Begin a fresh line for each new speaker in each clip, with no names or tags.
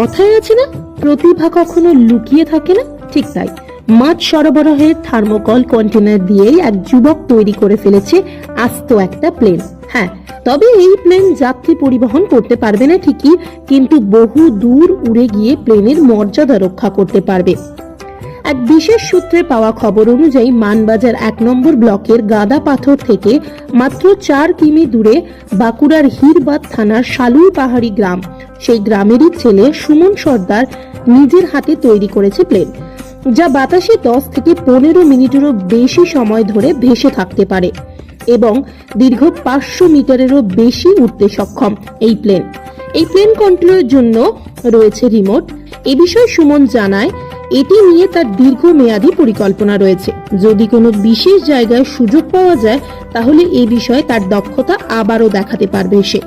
কথায় আছে না, প্রতিভা কখনো লুকিয়ে থাকে না, ঠিক তাই মাছ সরবরাহের থার্মোকল কন্টেনার দিয়েই এক যুবক তৈরি করে ফেলেছে আস্ত একটা প্লেন। হ্যাঁ, তবে এই প্লেন যাত্রী পরিবহন করতে পারবে না ঠিকই, কিন্তু বহু দূর উড়ে গিয়ে প্লেনের মর্যাদা রক্ষা করতে পারবে। এক বিশেষ সূত্রে পাওয়া খবর অনুযায়ী মানবাজার 1 নম্বর ব্লকের গাদা পাথর থেকে মাত্র 4 কিমি দূরে বাঁকুড়ার হিরবাদ থানার শালুই পাহাড়ি গ্রাম, সেই গ্রামেরই ছেলে সুমন সর্দার নিজের হাতে তৈরি করেছে প্লেন, যা বাতাসে 10 থেকে 15 মিনিটেরও বেশি সময় ধরে ভেসে থাকতে পারে এবং দীর্ঘ 500 মিটারেরও বেশি উঠতে সক্ষম। এই প্লেন কন্ট্রোলের জন্য রয়েছে রিমোট। এ বিষয়ে সুমন জানায়, এটি নিয়ে তার দীর্ঘমেয়াদী পরিকল্পনা রয়েছে। যদি কোনো বিশেষ জায়গায় সুযোগ পাওয়া যায় তাহলে এই বিষয়ে তার দক্ষতা আবারও দেখাতে পারবে সে।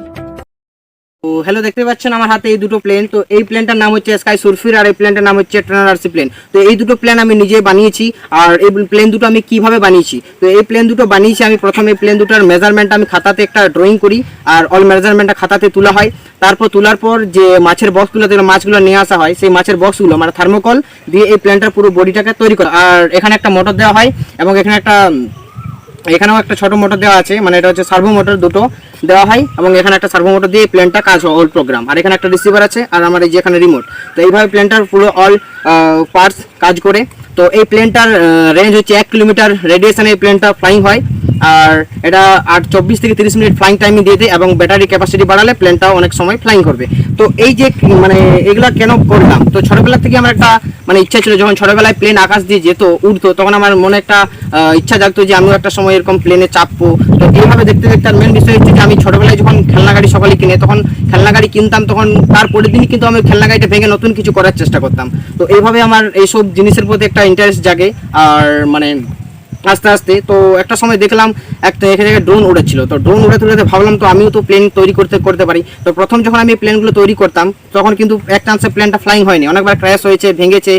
তো হ্যালো, দেখতে পাচ্ছেন আমার হাতে এই দুটো প্লেন। তো এই প্লেনটার নাম হচ্ছে স্কাই সুরফির আর এই প্লেনটার নাম হচ্ছে ট্রেনারসি প্লেন। তো এই দুটো প্লেন আমি নিজে বানিয়েছি। আর এই প্লেন দুটো আমি কিভাবে বানিয়েছি, তো এই প্লেন দুটো বানিয়েছি আমি প্রথমে প্লেন দুটোর মেজারমেন্ট আমি খাতাতে একটা ড্রয়িং করি, আর অল মেজারমেন্টটা খাতাতে তোলা হয়। তারপর তোলার পর যে মাছের বক্সগুলো থেকে মাছগুলো নিয়ে আসা হয়, সেই মাছের বক্সগুলো মানে থার্মোকল দিয়ে এই প্লেনটার পুরো বডিটাকে তৈরি করা। আর এখানে একটা মোটর দেওয়া হয় এবং এখানেও একটা ছোট মোটর দেওয়া আছে, মানে এটা হচ্ছে সার্ভো মোটর দুটো দেওয়া হয় এবং এখানে একটা সার্ভো মোটর দিয়ে প্লেনটা কাজ হয় অল প্রোগ্রাম। আর এখানে একটা রিসিভার আছে আর আমার এই যে এখানে রিমোট। তো এইভাবে প্লেনটার পুরো অল পার্টস কাজ করে। তো এই প্লেনটার রেঞ্জ হচ্ছে 1 কিলোমিটার রেডিয়েশনে এই প্লেনটা ফ্লাইং হয়। আর এটা 24 থেকে 30 মিনিট ফ্লাইং টাইমই দিয়ে দেয় এবং ব্যাটারি ক্যাপাসিটি বাড়ালে প্লেনটাও অনেক সময় ফ্লাইং করবে। তো এই যে মানে এগুলো কেন করলাম, তো ছোটবেলা থেকে আমার একটা মানে ইচ্ছা ছিল, যখন ছোটবেলায় প্লেন আকাশ দিয়ে যেত উড়তো, তখন আমার মনে একটা ইচ্ছা জাগতো যে আমিও একটা সময় এরকম প্লেনে চাপবো। তো এইভাবে দেখতে দেখতে আর মেন বিষয় হচ্ছে যে আমি ছোটবেলায় যখন খেলনা গাড়ি সকালে কিনে, তখন খেলনা গাড়ি কিনতাম, তখন তার পরের দিনই কিন্তু আমি খেলনা গাড়িটা ভেঙে নতুন কিছু করার চেষ্টা করতাম। তো এইভাবে আমার এইসব জিনিসের প্রতি একটা ইন্টারেস্ট জাগে। আর মানে আস্তে আস্তে তো একটা সময় দেখলাম একটা এখানে ড্রোন উড়েছিল। তো ড্রোন উড়াতে উড়াতে ভাবলাম তো আমিও তো প্লেন তৈরি করতে পারি। তো প্রথম যখন আমি প্লেনগুলো তৈরি করতাম তখন কিন্তু এক চান্সে প্লেনটা ফ্লাইং হয়নি, অনেকবার ক্র্যাশ হয়েছে, ভেঙেছে।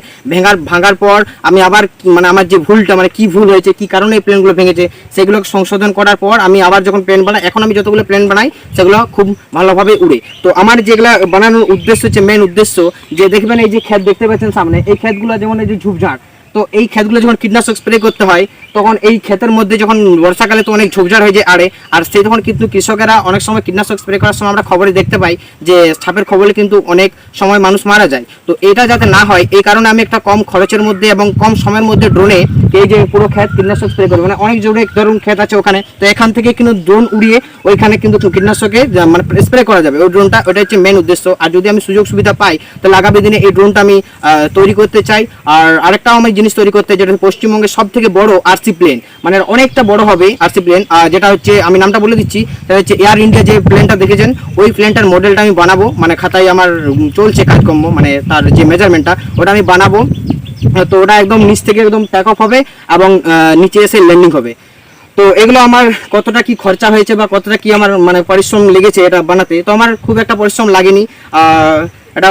ভাঙার পর আমি আবার মানে আমার যে ভুলটা মানে কি ভুল হয়েছে, কি কারণে এই প্লেনগুলো ভেঙেছে, সেগুলো সংশোধন করার পর আমি আবার যখন প্লেন বানাই, এখন আমি যতগুলো প্লেন বানাই সেগুলো খুব ভালোভাবে উড়ে। তো আমার যেগুলো বানানোর উদ্দেশ্য হচ্ছে, মেন উদ্দেশ্য যে দেখবেন এই যে ক্ষেত দেখতে পাচ্ছেন সামনে, এই ক্ষেতগুলো যেমন এই যে ঝোপঝাড়, তো এই ক্ষেতগুলো যখন কীটনাশক স্প্রে করতে হয় তখন এই ক্ষেতের মধ্যে যখন বর্ষাকালে তো অনেক ঝোপঝাড় হয়ে যায় আড়ে, আর সেই তখন কিন্তু কৃষকেরা অনেক সময় কীটনাশক স্প্রে করার সময় আমরা খবরে দেখতে পাই যে সাপের খবরে কিন্তু অনেক সময় মানুষ মারা যায়। তো এটা যাতে না হয় এই কারণে আমি একটা কম খরচের মধ্যে এবং কম সময়ের মধ্যে ড্রোনে এই যে পুরো ক্ষেত কীটনাশক স্প্রে করবো। মানে অনেক জোরে ধরুন ক্ষেত আছে ওখানে, তো এখান থেকে কিন্তু ড্রোন উড়িয়ে ওইখানে কিন্তু কীটনাশকে মানে স্প্রে করা যাবে ওই ড্রোনটা। ওটা হচ্ছে মেন উদ্দেশ্য। আর যদি আমি সুযোগ সুবিধা পাই তাহলে আগামী দিনে এই ড্রোনটা আমি তৈরি করতে চাই। আর আরেকটাও আমি জিনিস তৈরি করতে, যেটা পশ্চিমবঙ্গের সব থেকে বড় আরসি প্লেন, মানে অনেকটা বড় হবে আরসি প্লেন, যেটা হচ্ছে আমি নামটা বলে দিচ্ছি, সেটা হচ্ছে এয়ার ইন্ডিয়া যে প্লেনটা দেখেছেন ওই প্লেনটার মডেলটা আমি বানাবো। মানে খাতায় আমার চলছে কাজকর্ম, মানে তার যে মেজারমেন্টটা ওটা আমি বানাবো। তো ওটা একদম নিচ থেকে একদম প্যাক অফ হবে এবং নিচে এসে ল্যান্ডিং হবে। তো এগুলো আমার কতটা কি খরচা হয়েছে বা কতটা কি আমার মানে পরিশ্রম লেগেছে এটা বানাতে, তো আমার খুব একটা পরিশ্রম লাগেনি। এটা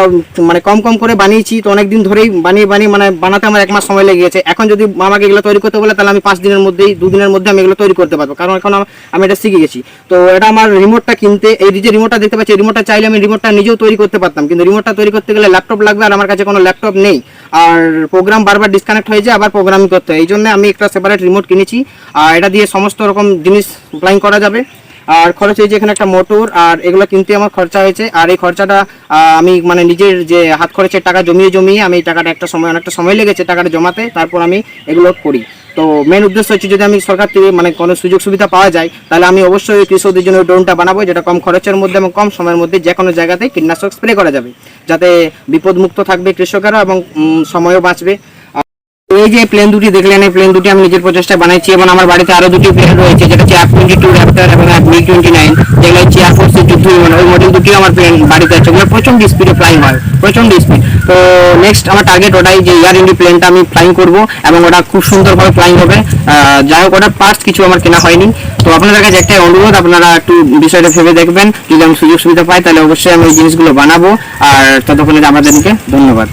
মানে কম করে বানিয়েছি। তো অনেক দিন ধরেই বানিয়ে মানে বানাতে আমার 1 মাস সময় লেগে গেছে। এখন যদি আমাকে এগুলো তৈরি করতে বলে তাহলে আমি 5 দিনের মধ্যেই 2 দিনের মধ্যে আমি এগুলো তৈরি করতে পারবো, কারণ এখন আমি এটা শিখে গেছি। তো এটা আমার রিমোটটা কিনতে, এই যে রিমোটটা দেখতে পাচ্ছি, রিমোটটা চাইলে আমি রিমোটটা নিজেও তৈরি করতে পারতাম, কিন্তু রিমোটটা তৈরি করতে গেলে ল্যাপটপ লাগবে, আর আমার কাছে কোনো ল্যাপটপ নেই। আর প্রোগ্রাম বারবার ডিসকানেক্ট হয়ে যায়, আবার প্রোগ্রামিং করতে হয়। এই জন্য আমি একটা সেপারেট রিমোট কিনেছি। আর এটা দিয়ে সমস্ত রকম জিনিস ফ্লাইং করা যাবে। আর খরচ হয়েছে এখানে একটা মোটর, আর এগুলো কিনতে আমার খরচা হয়েছে। আর এই খরচাটা আমি মানে নিজের যে হাত খরচের টাকা জমিয়ে আমি এই টাকাটা অনেকটা সময় লেগেছে টাকাটা জমাতে, তারপর আমি এগুলো করি। তো মেন উদ্দেশ্য হচ্ছে যদি আমি সরকার থেকে মানে কোনো সুযোগ সুবিধা পাওয়া যায় তাহলে আমি অবশ্যই কৃষকদের জন্য ড্রোনটা বানাবো, যেটা কম খরচের মধ্যে এবং কম সময়ের মধ্যে যে কোনো জায়গাতে কীটনাশক স্প্রে করা যাবে, যাতে বিপদমুক্ত থাকবে কৃষকেরা এবং সময়ও বাঁচবে। এই যে প্লেন দুটি দেখলেন, এই প্লেন দুটি আমি নিজের প্রচেষ্টায় বানাইছি এবং আমার বাড়িতে আরো দুটি প্লেন রয়েছে, যেটা হচ্ছে F-22 র্যাপটার এবং F-29, যেগুলো হচ্ছে এয়ার ফোর্সের যুদ্ধ বিমান। ওই মডেল দুটি আমার প্লেন বাড়িতে আছে, ওগুলো প্রচন্ড স্পিডে ফ্লাইং হয়, প্রচন্ড স্পিড। তো নেক্সট আমার টার্গেট ওটাই যে এয়ার ইন্ডি প্লেনটা আমি ফ্লাইং করব এবং ওটা খুব সুন্দরভাবে ফ্লাইং হবে। যাই হোক, ওটার পার্টস কিছু আমার কেনা হয়নি। তো আপনাদের কাছে একটাই অনুরোধ, আপনারা একটু বিষয়টা ভেবে দেখবেন। যদি আমি সুযোগ সুবিধা পাই তাহলে অবশ্যই আমি এই জিনিসগুলো বানাবো। আর ততক্ষণে আপনাদেরকে ধন্যবাদ।